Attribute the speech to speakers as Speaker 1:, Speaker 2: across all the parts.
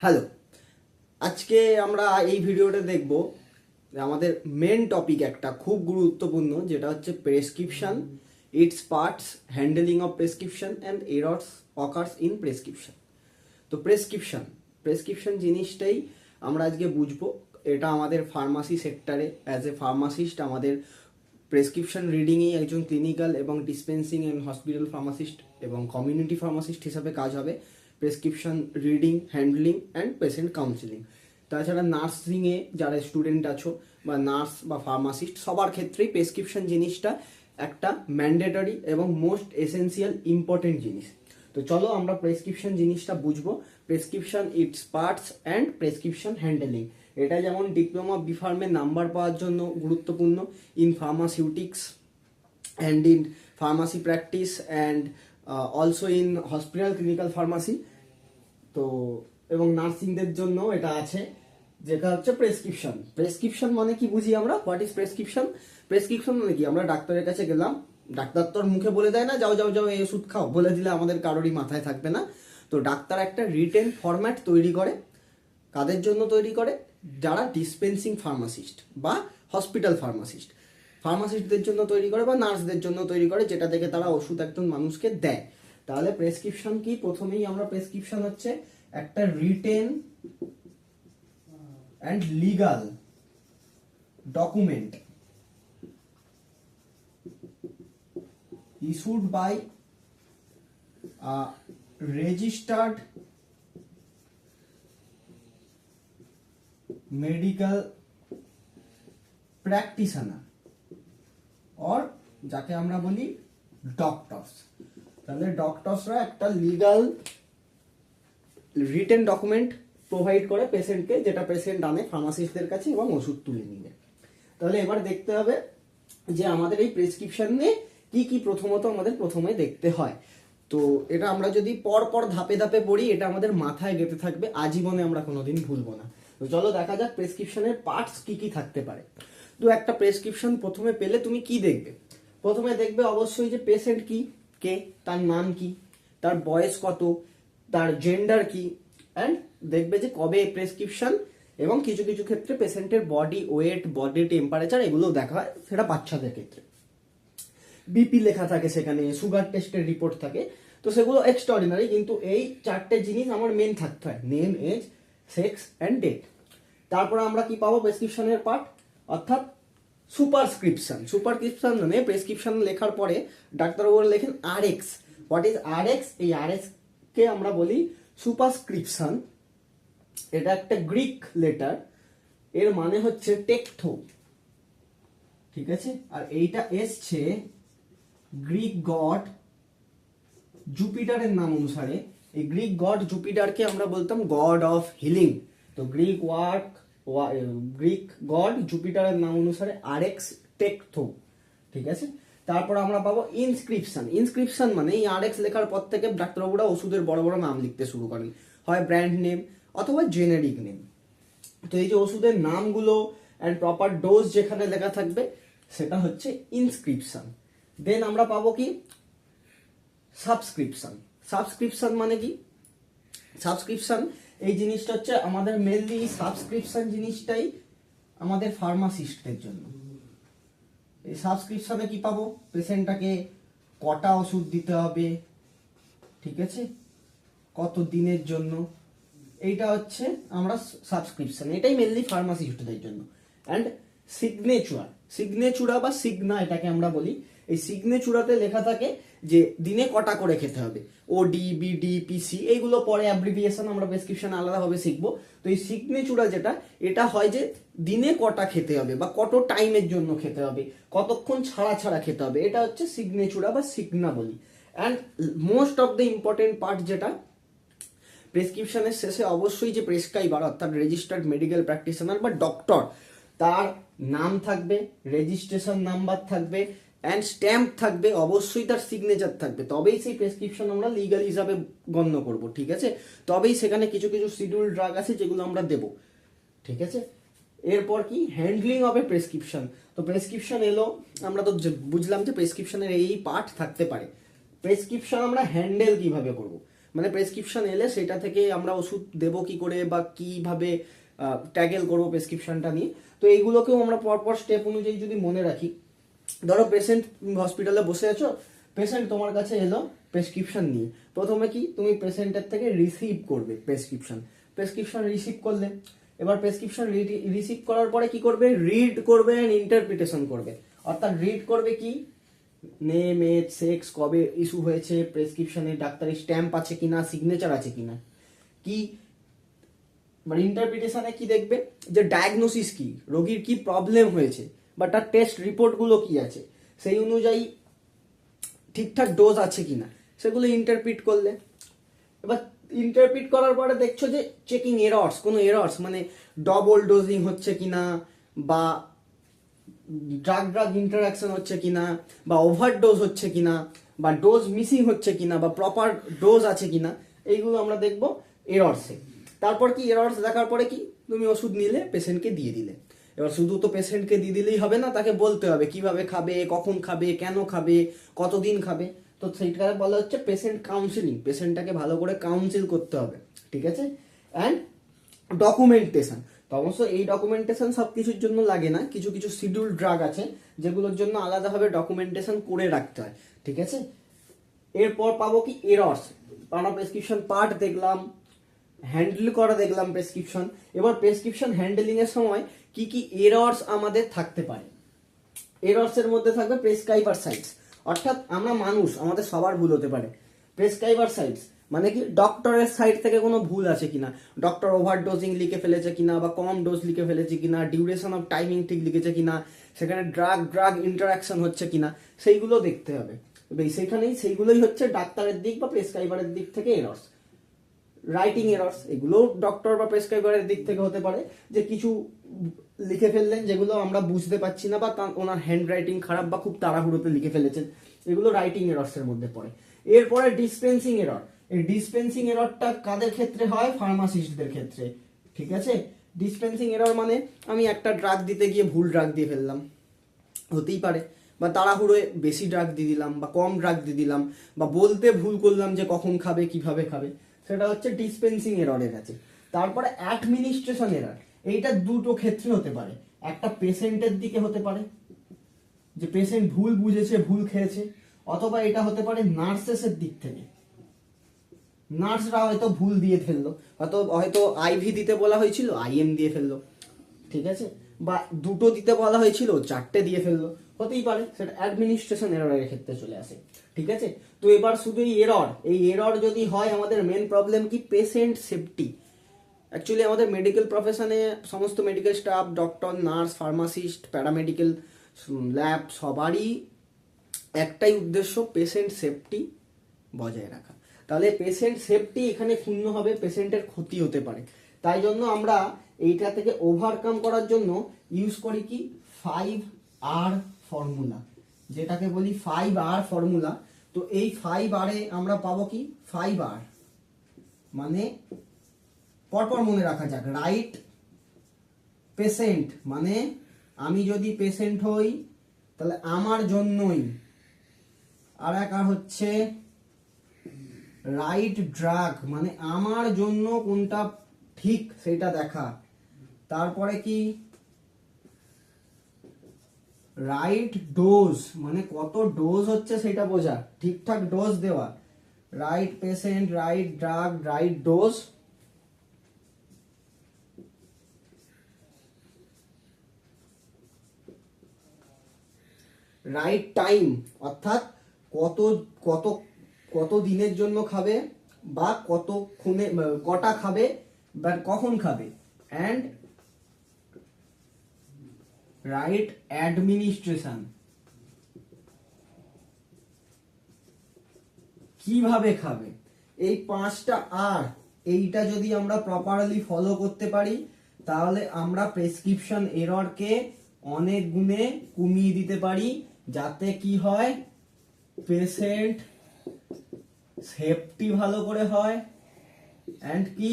Speaker 1: Hello, আজকে আমরা এই ভিডিওটা দেখব যে আমাদের মেন টপিক একটা খুব গুরুত্বপূর্ণ, যেটা হচ্ছে prescription, it's parts, handling of prescription and errors occurs in prescription. তো প্রেসক্রিপশন জিনিসটাই আমরা আজকে বুঝবো। এটা আমাদের ফার্মাসি সেক্টরে অ্যাজ এ ফার্মাসিস্ট আমাদের প্রেসক্রিপশন রিডিংয়েই একজন ক্লিনিক্যাল এবং ডিসপেন্সিং অ্যান্ড হসপিটাল ফার্মাসিস্ট এবং কমিউনিটি ফার্মাসিস্ট হিসাবে কাজ হবে। Prescription reading, handling and patient counselling. তাছাড়া নার্সিংয়ে যারা স্টুডেন্ট আছো বা নার্স বা ফার্মাসিস্ট, সবার ক্ষেত্রেই প্রেসক্রিপশন জিনিসটা একটা ম্যান্ডেটরি এবং মোস্ট এসেন্সিয়াল ইম্পর্টেন্ট জিনিস। তো চলো আমরা প্রেসক্রিপশন জিনিসটা বুঝবো। Prescription, it's parts and prescription handling. এটা যেমন ডিপ্লোমা বি ফার্মে নাম্বার পাওয়ার জন্য গুরুত্বপূর্ণ, in ফার্মাসিউটিক্স and in pharmacy practice and also in hospital clinical pharmacy. তো এবং নার্সিংদের জন্য এটা আছে, যেটা হচ্ছে প্রেসক্রিপশন। প্রেসক্রিপশন মানে কি বুঝি আমরা? What is prescription? প্রেসক্রিপশন মানে কি? আমরা ডাক্তারের কাছে গেলাম, ডাক্তার তো আর মুখে বলে দেয় না যাও যাও যাও এই ওষুধ খাও, বলে দিলে আমাদের কারোরই মাথায় থাকবে না। তো ডাক্তার একটা রিটেন ফরম্যাট তৈরি করে। কাদের জন্য তৈরি করে? যারা ডিসপেন্সিং ফার্মাসিস্ট বা হসপিটাল ফার্মাসিস্ট, ফার্মাসিস্টদের জন্য তৈরি করে বা নার্সদের জন্য তৈরি করে, যেটা থেকে তারা ওষুধ একজন মানুষকে দেয়। তাহলে প্রেসক্রিপশন কি? প্রথমেই আমরা প্রেসক্রিপশন হচ্ছে একটা written and legal document issued by a registered medical practitioner or যাকে আমরা বলি ডক্টরস। তাহলে ডক্টরসরা একটা লিগাল রিটেন ডকুমেন্ট প্রোভাইড করে পেশেন্টকে, যেটা পেশেন্ট আনে ফার্মাসিস্টদের কাছে এবং ওষুধ তুলে নিবে। তাহলে এবার দেখতে হবে যে আমাদের এই প্রেসক্রিপশনে কি কি প্রথমত আমাদের প্রথমে দেখতে হয়। তো এটা আমরা যদি পর পর ধাপে ধাপে পড়ি, এটা আমাদের মাথায় গেঁথে থাকবে, আজীবনে আমরা কোনোদিন ভুলবো না। তো চলো দেখা যাক প্রেসক্রিপশনের পার্টস কি কি থাকতে পারে। তো একটা প্রেসক্রিপশন প্রথমে পেলে তুমি কি দেখবে? প্রথমে দেখবে অবশ্যই যে পেশেন্ট কি, কে, তার নাম কি, তার বয়স কত, তার জেন্ডার কি, অ্যান্ড দেখবে যে কবে প্রেসক্রিপশন, এবং কিছু কিছু ক্ষেত্রে পেশেন্টের বডি ওয়েট, বডি টেম্পারেচার এগুলো দেখা হয়, সেটা বাচ্চাদের ক্ষেত্রে। বিপি লেখা থাকে সেখানে, সুগার টেস্টের রিপোর্ট থাকে। তো সেগুলো এক্সট্রাঅর্ডিনারি, কিন্তু এই চারটে জিনিস আমার মেন থাকতে হয়: name, age, sex and date. তারপরে আমরা কি পাবো? প্রেসক্রিপশনের পার্ট, অর্থাৎ সুপারস্ক্রিপশন। সুপারস্ক্রিপশন মানে প্রেসক্রিপশন লেখার পরে ডাক্তারবাবু লেখেন আরএক্স। What is RX? এই আরএক্স কে আমরা বলি সুপারস্ক্রিপশন। এটা একটা গ্রিক লেটার, এর মানে হচ্ছে টেকথো, ঠিক আছে? আর এইটা এসছে গ্রিক গড জুপিটারের নাম অনুসারে। এই গ্রিক গড জুপিটারকে আমরা বলতাম গড অফ হিলিং। তো গ্রিক গড জুপিটারের নাম অনুসারে আরএক্স টেকথো, ঠিক আছে? তারপর আমরা পাবো ইনস্ক্রিপশন। ইনস্ক্রিপশন মানে এই আরএক্স লেখার পর থেকে ডাক্তারবাবুরা ওষুধের বড় বড় নাম লিখতে শুরু করেন, হয় ব্র্যান্ড নেম অথবা জেনেরিক নেম। তো এই যে ওষুধের নামগুলো অ্যান্ড প্রপার ডোজ যেখানে লেখা থাকবে, সেটা হচ্ছে ইনস্ক্রিপশন। দেন আমরা পাবো কি? সাবস্ক্রিপশন। সাবস্ক্রিপশন মানে কি? সাবস্ক্রিপশন এই জিনিসটা হচ্ছে আমাদের মেনলি, সাবস্ক্রিপশন জিনিসটাই আমাদের ফার্মাসিস্টদের জন্য। এই সাবস্ক্রিপশনে কি পাবো? পেশেন্টটাকে কটা ওষুধ দিতে হবে, ঠিক আছে, কত দিনের জন্য, এইটা হচ্ছে আমরা সাবস্ক্রিপশন, এটাই মেনলি ফার্মাসিস্টদের জন্য। অ্যান্ড সিগনেচুরা বা সিগনা এটাকে আমরা বলি। এই সিগনেচুরাতে লেখা থাকে যে দিনে কটা করে খেতে হবে। ওডি, বিডি, পিসি এইগুলো পরে অ্যাব্রিভিয়েশন আমরা প্রেসক্রিপশন আলাদাভাবে শিখবো। তো এই সিগনেচুরা যেটা, এটা হয় যে দিনে কটা খেতে হবে বা কত টাইমের জন্য খেতে হবে, কতক্ষণ ছাড়া ছাড়া খেতে হবে, এটা হচ্ছে সিগনেচুরা বা সিগনা বলি। And most of the important part যেটা প্রেসক্রিপশনের শেষে, অবশ্যই যে প্রেসক্রাইবার অর্থাৎ রেজিস্টার্ড মেডিকেল প্র্যাকটিশনার বা ডক্টর, তার নাম থাকবে, রেজিস্ট্রেশন নাম্বার থাকবে, অ্যান্ড স্ট্যাম্প থাকবে, অবশ্যই তার সিগনেচার থাকবে। তবেই সেই প্রেসক্রিপশন আমরা লিগাল হিসাবে গণ্য করব, ঠিক আছে? তবেই সেখানে কিছু কিছু শিডিউল ড্রাগ আছে যেগুলো আমরা দেব, ঠিক আছে? এরপর কি? হ্যান্ডলিং হবে প্রেসক্রিপশন। তো প্রেসক্রিপশন এলো, আমরা তো বুঝলাম যে প্রেসক্রিপশনের এই পার্ট থাকতে পারে। প্রেসক্রিপশন আমরা হ্যান্ডেল কিভাবে করব? মানে প্রেসক্রিপশন এলে সেটা থেকে আমরা ওষুধ দেবো কি করে বা কিভাবে ট্যাকেল করবো প্রেসক্রিপশনটা নিয়ে। তো এইগুলোকেও আমরা পরপর স্টেপ অনুযায়ী যদি মনে রাখি, ধরো পেশেন্ট হসপিটালে বসে আছো, পেশেন্ট তোমার কাছে এলো প্রেসক্রিপশন নিয়ে, প্রথমে কি তুমি পেশেন্টের থেকে রিসিভ করবে প্রেসক্রিপশন রিসিভ করলে, এবার প্রেসক্রিপশন রিসিভ করার পরে কি করবে, রিড করবে এন্ড ইন্টারপ্রিটেশন করবে। অর্থাৎ রিড করবে কি, নেম, এজ, সেক্স, কবে ইস্যু হয়েছে, প্রেসক্রিপশনে ডাক্তারের স্ট্যাম্প আছে কিনা, সিগনেচার আছে কিনা, কি মানে ইন্টারপ্রিটেশনে কি দেখবে, যে ডায়াগনোসিস কি, রোগীর কি প্রবলেম হয়েছে বা তার টেস্ট রিপোর্টগুলো কি আছে, সেই অনুযায়ী ঠিকঠাক ডোজ আছে কিনা, সেগুলো ইন্টারপ্রিট করলে। এবার ইন্টারপ্রিট করার পরে দেখছো যে চেকিং এরর্স, কোনো এরর্স মানে ডবল ডোজিং হচ্ছে কিনা, বা ড্রাগ ইন্টারাকশন হচ্ছে কিনা, বা ওভারডোজ হচ্ছে কিনা, বা ডোজ মিসিং হচ্ছে কিনা, বা প্রপার ডোজ আছে কিনা, এইগুলো আমরা দেখবো এরর্সে। তারপর কি এরর্স দেখার পরে কি তুমি ওষুধ নিলে পেশেন্টকে দিয়ে দিলে। এবার শুধু তো পেশেন্টকে দিয়ে দিলেই হবে না, তাকে বলতে হবে কিভাবে খাবে, কখন খাবে, কেন খাবে, কতদিন খাবে। তো সেইটা বলা হচ্ছে পেশেন্ট কাউন্সিলিং, পেশেন্টটাকে ভালো করে কাউন্সিল করতে হবে, ঠিক আছে। অ্যান্ড ডকুমেন্টেশন, তো অবশ্য এই ডকুমেন্টেশন সব কিছুর জন্য লাগে না, কিছু কিছু শিডিউল ড্রাগ আছে যেগুলোর জন্য আলাদাভাবে ডকুমেন্টেশন করে রাখতে হয়, ঠিক আছে। এরপর পাবো কি এরর্স, আমরা প্রেসক্রিপশন পার্ট দেখলাম, হ্যান্ডেল করা দেখলাম প্রেসক্রিপশন। এবার প্রেসক্রিপশন হ্যান্ডেলিং এর সময় কি কি এরর্স আমাদের থাকতে পারে, এরর্স এর মধ্যে থাকবে প্রেসক্রাইবার সাইটস, অর্থাৎ আমরা মানুষ, আমাদের সবার ভুল হতে পারে। প্রেসক্রাইবার সাইটস মানে কি, ডক্টরের সাইড থেকে কোনো ভুল আছে কিনা, ডক্টর ওভারডোজিং লিখে ফেলেছে কিনা, বা কম ডোজ লিখে ফেলেছে কিনা, ডিউরেশন অফ টাইমিং ঠিক লিখেছে কিনা, সেখানে ড্রাগ ইন্টারাকশন হচ্ছে কিনা, সেইগুলো দেখতে হবে। সেইগুলোই হচ্ছে ডাক্তারের দিক বা প্রেসক্রাইবারের দিক থেকে এরর্স। রাইটিং এরর্স, এগুলো ডক্টর বা প্রেসক্রাইবারের দিক থেকে হতে পারে, যে কিছু লিখে ফেললেন যেগুলো আমরা বুঝতে পারছি না, বা ওনার হ্যান্ড রাইটিং খারাপ বা খুব তাড়াহুড়োতে লিখে ফেলেছেন, এগুলো রাইটিং এরর্স এর মধ্যে পড়ে। এরপরে ডিসপেন্সিং এরর, এই ডিসপেন্সিং এররটা কাদের ক্ষেত্রে হয়, ফার্মাসিস্টদের ক্ষেত্রে, ঠিক আছে। ডিসপেন্সিং এরর মানে আমি একটা ড্রাগ দিতে গিয়ে ভুল ড্রাগ দিয়ে ফেললাম, হতেই পারে, বা তাড়াহুড়োয় বেশি ড্রাগ দিয়ে দিলাম বা কম ড্রাগ দিয়ে দিলাম, বা বলতে ভুল করলাম যে কখন খাবে কিভাবে খাবে, সেটা হচ্ছে ডিসপেন্সিং এররের আছে। তারপরে অ্যাডমিনিস্ট্রেশন এরর, এইটা দুটো ক্ষেত্রে হতে পারে, একটা পেশেন্টের দিকে হতে পারে যে পেশেন্ট ভুল বুঝেছে, ভুল খেয়েছে, অথবা এটা হতে পারে নার্সেসের দিক থেকে, নার্সরা হয়তো ভুল দিয়ে ফেললো, হয়তো আইভি দিতে বলা হয়েছিল আইএম দিয়ে ফেললো, ঠিক আছে, বা দুটো দিতে বলা হয়েছিল 4টে দিয়ে ফেললো, হতেই পারে, সেটা অ্যাডমিনিস্ট্রেশন এররের ক্ষেত্রে চলে আসে, ঠিক আছে। তো এবার শুধু এই এরর যদি হয়, আমাদের মেন প্রবলেম কি, পেশেন্ট সেফটি। অ্যাকচুয়ালি আমাদের মেডিকেল প্রফেশনে সমস্ত medical staff, doctor, nurse, pharmacist, paramedical, lab, সবারই একটাই উদ্দেশ্য, পেশেন্ট সেফটি বজায় রাখা। তাহলে পেশেন্ট সেফটি এখানে ক্ষুণ্ণ হবে, পেশেন্টের ক্ষতি হতে পারে। তাই জন্য আমরা এইটা থেকে ওভারকাম করার জন্য ইউজ করি কি 5R ফর্মুলা, যেটাকে বলি 5R ফর্মুলা। তো এই 5R এ আমরা পাবো কি, 5R মানে পরপর মনে রাখা যাক, রাইট পেশেন্ট মানে আমি যদি পেশেন্ট হই তাহলে আমার জন্যই, আর এক আর হচ্ছে রাইট ড্রাগ মানে আমার জন্য কোনটা ঠিক সেটা দেখা, তারপরে কি রাইট ডোজ মানে কত ডোজ হচ্ছে সেটা বোঝা, ঠিকঠাক ডোজ দেওয়া, right patient, right drug, right dose. Right time অর্থাৎ কত কত কত দিনের জন্য খাবে, বা কতক্ষণে কটা খাবে বা কখন খাবে, অ্যান্ড রাইট অ্যাডমিনিস্ট্রেশন, কিভাবে খাবে। এই 5টা আর এইটা যদি আমরা প্রপারলি ফলো করতে পারি, তাহলে আমরা প্রেসক্রিপশন এররকে অনেক গুণে কমিয়ে দিতে পারি, যাতে কি হয়, পেশেন্ট সেফটি ভালো করে হয়, এন্ড কি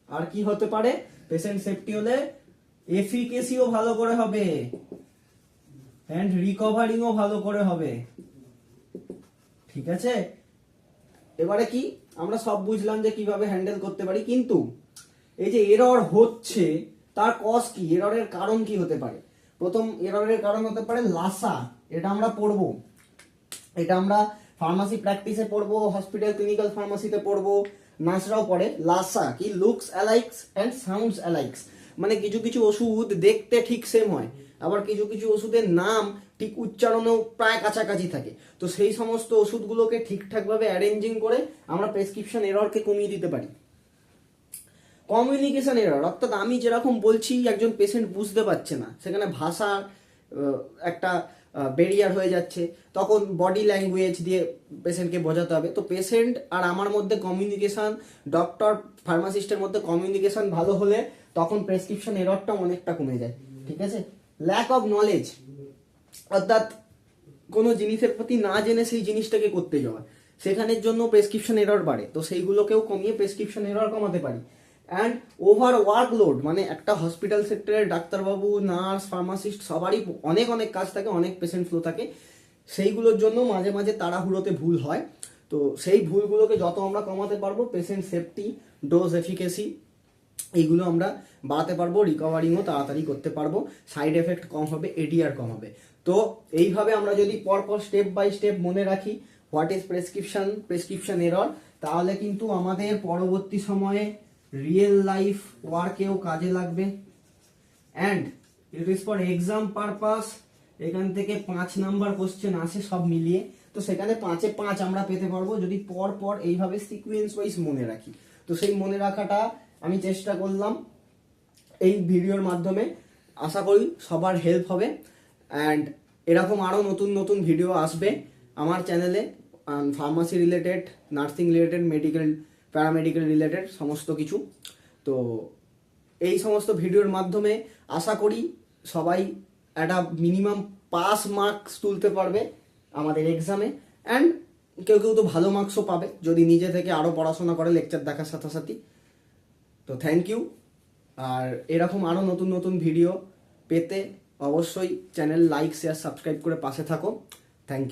Speaker 1: আর কি হতে পারে, পেশেন্ট সেফটি হলে এফিকেসিও ভালো করে হবে, এন্ড রিকভারিংও ভালো করে হবে, ঠিক আছে। এবারে কি আমরা সব বুঝলাম যে কিভাবে হ্যান্ডেল করতে পারি, কিন্তু এই যে এরর হচ্ছে তার কজ কি, এররের কারণ কি হতে পারে? প্রথম এররের কারণ হতে পারে লাসা। এটা আমরা পড়বো, এটা আমরা ফার্মাসি প্র্যাকটিসে পড়বো, হসপিটাল ক্লিনিক্যাল ফার্মাসিতে পড়বো, নার্সরাও পড়ে। লাসা কি, লুকস অ্যালাইকস অ্যান্ড সাউন্ডস অ্যালাইকস, মানে কিছু কিছু ওষুধ দেখতে ঠিক সেম হয়, আবার কিছু কিছু ওষুধের নাম ঠিক উচ্চারণেও প্রায় কাছাকাছি থাকে। তো সেই সমস্ত ওষুধগুলোকে ঠিকঠাকভাবে অ্যারেঞ্জিং করে আমরা প্রেসক্রিপশন এররকে কমিয়ে দিতে পারি। কমিউনিকেশন এরর, অর্থাৎ আমি যেরকম বলছি একজন পেশেন্ট বুঝতে পারছে না, সেখানে ভাষার একটা ব্যারিয়ার হয়ে যাচ্ছে, তখন বডি ল্যাঙ্গুয়েজ দিয়ে পেশেন্টকে বোঝাতে হবে। তো পেশেন্ট আর আমার মধ্যে কমিউনিকেশন, ডক্টর ফার্মাসিস্টের মধ্যে কমিউনিকেশন ভালো হলে তখন প্রেসক্রিপশন এররটা অনেকটা কমে যায়। ঠিক আছে। ল্যাক অফ নলেজ, অর্থাৎ কোনো জিনিসের প্রতি না জেনে সেই জিনিসটাকে করতে যাওয়া, সেখানের জন্য প্রেসক্রিপশন এরর বাড়ে। তো সেইগুলোকেও কমিয়ে প্রেসক্রিপশন এরর কমাতে পারি। অ্যান্ড ওভার ওয়ার্কলোড, মানে একটা হসপিটাল সেক্টরের ডাক্তারবাবু, নার্স, ফার্মাসিস্ট সবারই অনেক অনেক কাজ থাকে, অনেক পেশেন্ট ফ্লো থাকে, সেইগুলোর জন্য মাঝে মাঝে তাড়াহুড়োতে ভুল হয়। তো সেই ভুলগুলোকে যত আমরা কমাতে পারবো, পেশেন্ট সেফটি, ডোজ এফিকেসি, এইগুলো আমরা বাড়াতে পারবো, রিকভারিংও তাড়াতাড়ি করতে পারবো, সাইড এফেক্ট কম হবে, এডিআর কম হবে। তো এইভাবে আমরা যদি পরপর স্টেপ বাই স্টেপ মনে রাখি what is prescription, prescription error, তাহলে কিন্তু আমাদের পরবর্তী সময়ে রিয়েল লাইফ ওয়ার্কেও কাজে লাগবে। And it is for exam purpose. এখান থেকে 5 নাম্বার কোশ্চেন আসে সব মিলিয়ে, তো সেখানে 5-এ 5 আমরা পেতে পারবো যদি পর পর এইভাবে সিকুয়েন্স ওয়াইজ মনে রাখি। তো সেই মনে রাখাটা আমি চেষ্টা করলাম এই ভিডিওর মাধ্যমে, আশা করি সবার হেল্প হবে। অ্যান্ড এরকম আরও নতুন নতুন ভিডিও আসবে আমার চ্যানেলে, pharmacy related, nursing related, medical, paramedical related সমস্ত কিছু। তো এই সমস্ত ভিডিওর মাধ্যমে আশা করি সবাই একটা মিনিমাম পাস মার্কস তুলতে পারবে আমাদের এক্সামে। অ্যান্ড কেউ কেউ তো ভালো মার্কসও পাবে যদি নিজে থেকে আরও পড়াশোনা করে লেকচার দেখার সাথে সাথে। তো থ্যাংক ইউ। আর এরকম আরও নতুন নতুন ভিডিও পেতে অবশ্যই চ্যানেল লাইক, শেয়ার, সাবস্ক্রাইব করে পাশে থাকো। Thank you.